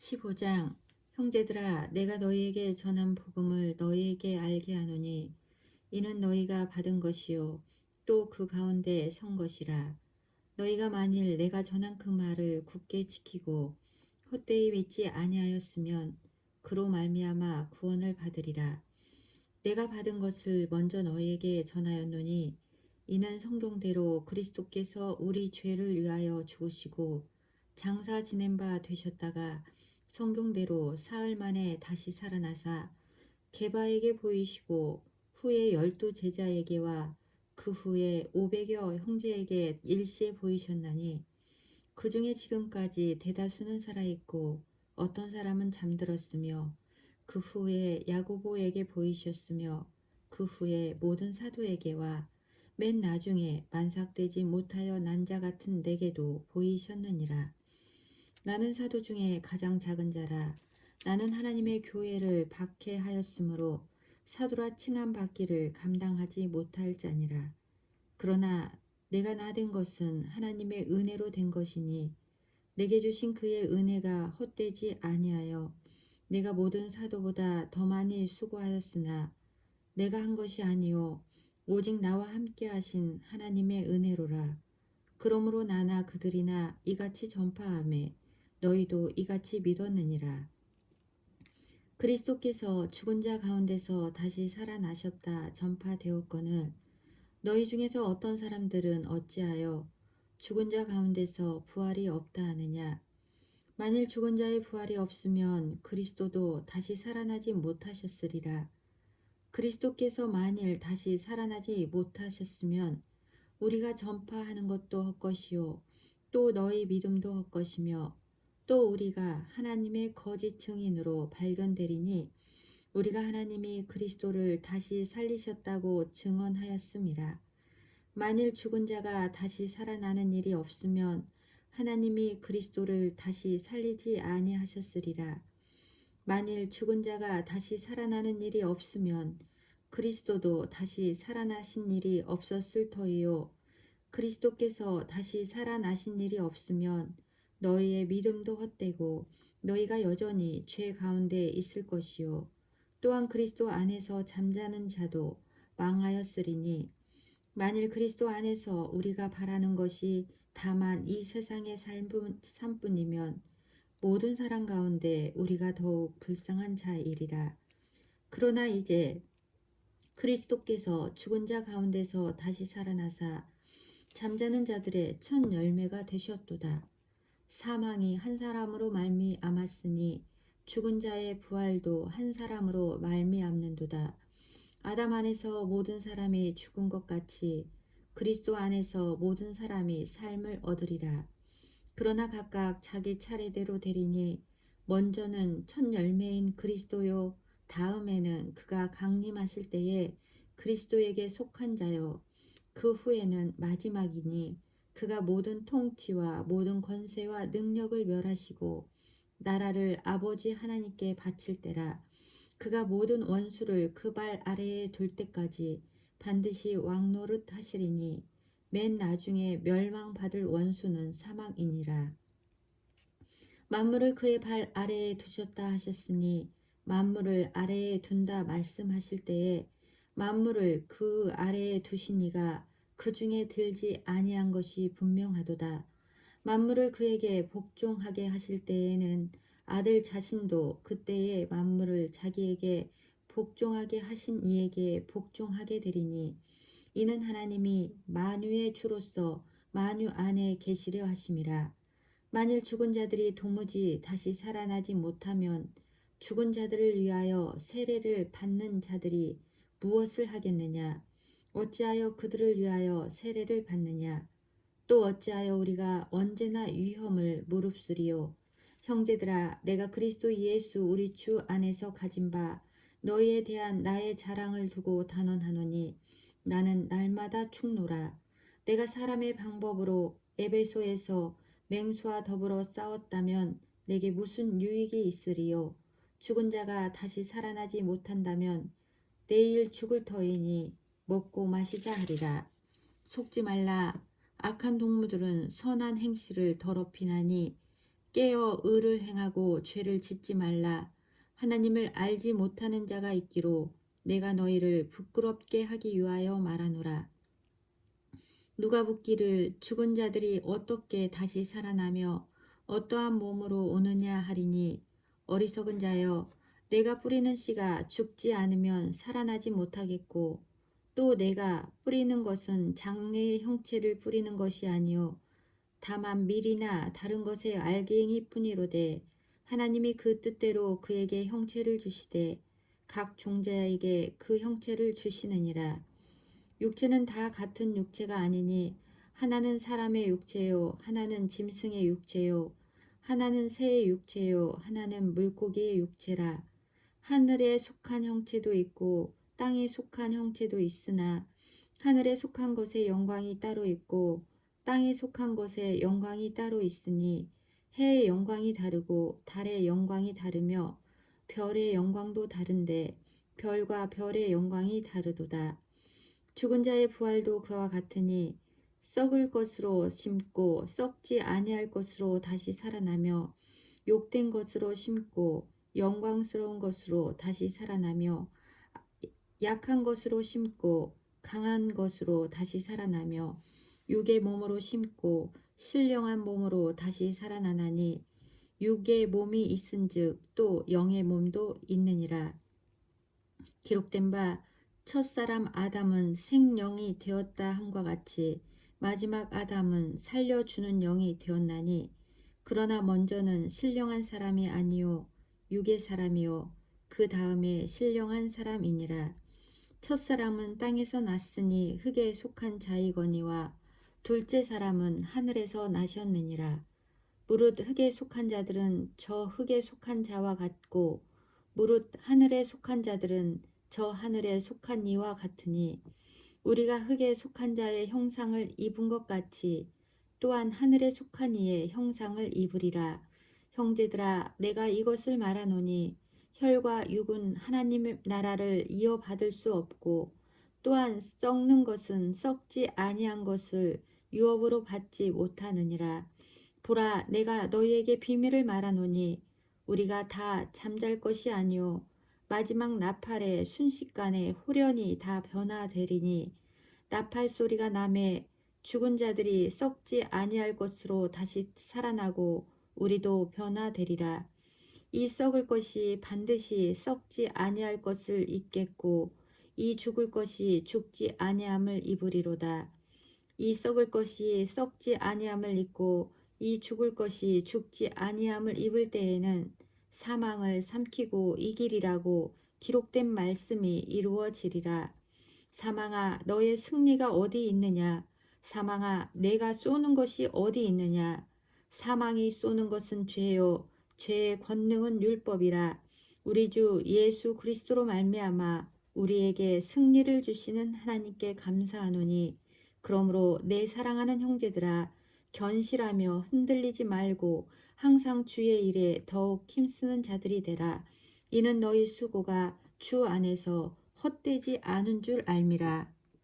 15장. 형제들아, 내가 너희에게 전한 복음을 너희에게 알게 하노니 이는 너희가 받은 것이요 또 그 가운데 선 것이라. 너희가 만일 내가 전한 그 말을 굳게 지키고 헛되이 믿지 아니하였으면 그로 말미암아 구원을 받으리라. 내가 받은 것을 먼저 너희에게 전하였노니 이는 성경대로 그리스도께서 우리 죄를 위하여 죽으시고 장사 지낸 바 되셨다가 성경대로 사흘 만에 다시 살아나사 게바에게 보이시고 후에 12 제자에게와 그 후에 500여 형제에게 일시에 보이셨나니 그 중에 지금까지 대다수는 살아있고 어떤 사람은 잠들었으며 그 후에 야고보에게 보이셨으며 그 후에 모든 사도에게와 맨 나중에 만삭되지 못하여 난 자 같은 내게도 보이셨느니라. 나는 사도 중에 가장 작은 자라. 나는 하나님의 교회를 박해하였으므로 사도라 칭함 받기를 감당하지 못할 자니라. 그러나 내가 나 된 것은 하나님의 은혜로 된 것이니 내게 주신 그의 은혜가 헛되지 아니하여 내가 모든 사도보다 더 많이 수고하였으나 내가 한 것이 아니요 오직 나와 함께 하신 하나님의 은혜로라. 그러므로 나나 그들이나 이같이 전파하매 너희도 이같이 믿었느니라. 그리스도께서 죽은 자 가운데서 다시 살아나셨다 전파되었거늘 너희 중에서 어떤 사람들은 어찌하여 죽은 자 가운데서 부활이 없다 하느냐. 만일 죽은 자의 부활이 없으면 그리스도도 다시 살아나지 못하셨으리라. 그리스도께서 만일 다시 살아나지 못하셨으면 우리가 전파하는 것도 헛것이요 또 너희 믿음도 헛것이며 또 우리가 하나님의 거짓 증인으로 발견되리니 우리가 하나님이 그리스도를 다시 살리셨다고 증언하였음이라. 만일 죽은 자가 다시 살아나는 일이 없으면 하나님이 그리스도를 다시 살리지 아니하셨으리라. 만일 죽은 자가 다시 살아나는 일이 없으면 그리스도도 다시 살아나신 일이 없었을 터이요 그리스도께서 다시 살아나신 일이 없으면 너희의 믿음도 헛되고 너희가 여전히 죄 가운데 있을 것이요 또한 그리스도 안에서 잠자는 자도 망하였으리니 만일 그리스도 안에서 우리가 바라는 것이 다만 이 세상의 삶뿐이면 모든 사람 가운데 우리가 더욱 불쌍한 자이리라. 그러나 이제 그리스도께서 죽은 자 가운데서 다시 살아나사 잠자는 자들의 첫 열매가 되셨도다. 사망이 한 사람으로 말미암았으니 죽은 자의 부활도 한 사람으로 말미암는도다. 아담 안에서 모든 사람이 죽은 것 같이 그리스도 안에서 모든 사람이 삶을 얻으리라. 그러나 각각 자기 차례대로 되리니 먼저는 첫 열매인 그리스도요 다음에는 그가 강림하실 때에 그리스도에게 속한 자요 그 후에는 마지막이니 그가 모든 통치와 모든 권세와 능력을 멸하시고 나라를 아버지 하나님께 바칠 때라. 그가 모든 원수를 그 발 아래에 둘 때까지 반드시 왕노릇 하시리니 맨 나중에 멸망받을 원수는 사망이니라. 만물을 그의 발 아래에 두셨다 하셨으니 만물을 아래에 둔다 말씀하실 때에 만물을 그 아래에 두신 이가 그 중에 들지 아니한 것이 분명하도다. 만물을 그에게 복종하게 하실 때에는 아들 자신도 그때에 만물을 자기에게 복종하게 하신 이에게 복종하게 되리니 이는 하나님이 만유의 주로서 만유 안에 계시려 하심이라. 만일 죽은 자들이 도무지 다시 살아나지 못하면 죽은 자들을 위하여 세례를 받는 자들이 무엇을 하겠느냐? 어찌하여 그들을 위하여 세례를 받느냐? 또 어찌하여 우리가 언제나 위험을 무릅쓰리요? 형제들아, 내가 그리스도 예수 우리 주 안에서 가진 바 너희에 대한 나의 자랑을 두고 단언하노니 나는 날마다 축노라. 내가 사람의 방법으로 에베소에서 맹수와 더불어 싸웠다면 내게 무슨 유익이 있으리요? 죽은 자가 다시 살아나지 못한다면 내일 죽을 터이니 먹고 마시자 하리라. 속지 말라. 악한 동무들은 선한 행실을 더럽히나니 깨어 의를 행하고 죄를 짓지 말라. 하나님을 알지 못하는 자가 있기로 내가 너희를 부끄럽게 하기 위하여 말하노라. 누가 묻기를 죽은 자들이 어떻게 다시 살아나며 어떠한 몸으로 오느냐 하리니, 어리석은 자여, 내가 뿌리는 씨가 죽지 않으면 살아나지 못하겠고, 또 내가 뿌리는 것은 장래의 형체를 뿌리는 것이 아니요 다만 밀이나 다른 것의 알갱이 뿐이로되, 하나님이 그 뜻대로 그에게 형체를 주시되 각 종자에게 그 형체를 주시느니라. 육체는 다 같은 육체가 아니니, 하나는 사람의 육체요, 하나는 짐승의 육체요, 하나는 새의 육체요, 하나는 물고기의 육체라. 하늘에 속한 형체도 있고 땅에 속한 형체도 있으나, 하늘에 속한 것의 영광이 따로 있고 땅에 속한 것의 영광이 따로 있으니, 해의 영광이 다르고 달의 영광이 다르며 별의 영광도 다른데 별과 별의 영광이 다르도다. 죽은 자의 부활도 그와 같으니, 썩을 것으로 심고 썩지 아니할 것으로 다시 살아나며, 욕된 것으로 심고 영광스러운 것으로 다시 살아나며, 약한 것으로 심고 강한 것으로 다시 살아나며, 육의 몸으로 심고 신령한 몸으로 다시 살아나나니, 육의 몸이 있은즉 또 영의 몸도 있느니라. 기록된 바 첫사람 아담은 생령이 되었다 함과 같이 마지막 아담은 살려주는 영이 되었나니, 그러나 먼저는 신령한 사람이 아니요 육의 사람이요 그 다음에 신령한 사람이니라. 첫사람은 땅에서 났으니 흙에 속한 자이거니와 둘째 사람은 하늘에서 나셨느니라. 무릇 흙에 속한 자들은 저 흙에 속한 자와 같고, 무릇 하늘에 속한 자들은 저 하늘에 속한 이와 같으니, 우리가 흙에 속한 자의 형상을 입은 것 같이 또한 하늘에 속한 이의 형상을 입으리라. 형제들아, 내가 이것을 말하노니, 혈과 육은 하나님의 나라를 이어받을 수 없고, 또한 썩는 것은 썩지 아니한 것을 유업으로 받지 못하느니라. 보라, 내가 너희에게 비밀을 말하노니, 우리가 다 잠잘 것이 아니요 마지막 나팔의 순식간에 홀연히 다 변화되리니, 나팔 소리가 나매 죽은 자들이 썩지 아니할 것으로 다시 살아나고 우리도 변화되리라. 이 썩을 것이 반드시 썩지 아니할 것을 입겠고, 이 죽을 것이 죽지 아니함을 입으리로다. 이 썩을 것이 썩지 아니함을 입고 이 죽을 것이 죽지 아니함을 입을 때에는 사망을 삼키고 이기리라고 기록된 말씀이 이루어지리라. 사망아, 너의 승리가 어디 있느냐? 사망아, 내가 쏘는 것이 어디 있느냐? 사망이 쏘는 것은 죄요, 죄의 권능은 율법이라. 우리 주 예수 그리스도로 말미암아 우리에게 승리를 주시는 하나님께 감사하노니, 그러므로 내 사랑하는 형제들아, 견실하며 흔들리지 말고 항상 주의 일에 더욱 힘쓰는 자들이 되라. 이는 너희 수고가 주 안에서 헛되지 않은 줄 알미라.